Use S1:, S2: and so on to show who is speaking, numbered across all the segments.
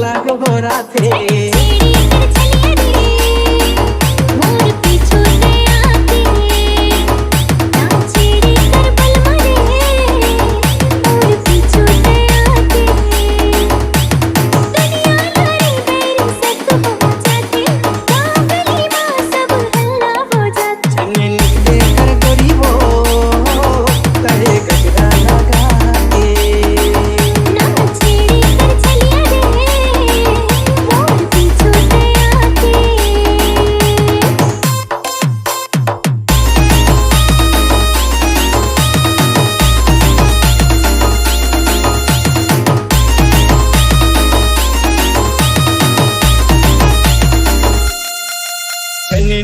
S1: लाग हो रहा थे।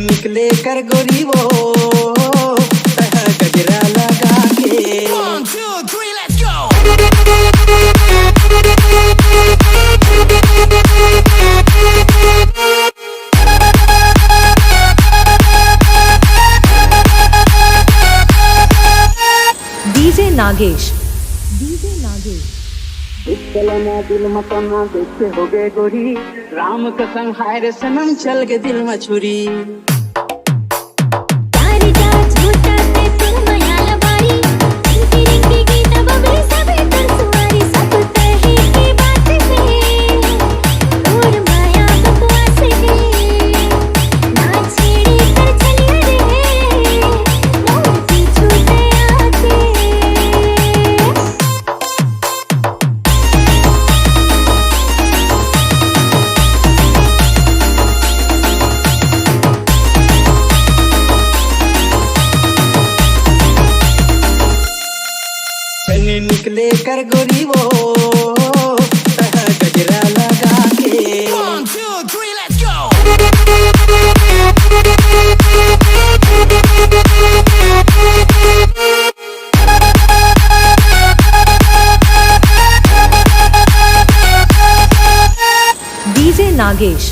S1: निकले कर गोरी वो गजरा लगा के।
S2: 1 2 3 let's go।
S3: डीजे नागेश
S1: चलना दिल मतना देखते हो गए गोरी, राम कसम हाय रे सनम चल के दिल में छुरी। निकले कर गोरी वो गजरा लगा के।
S2: 1 2 3 let's go।
S3: डीजे नागेश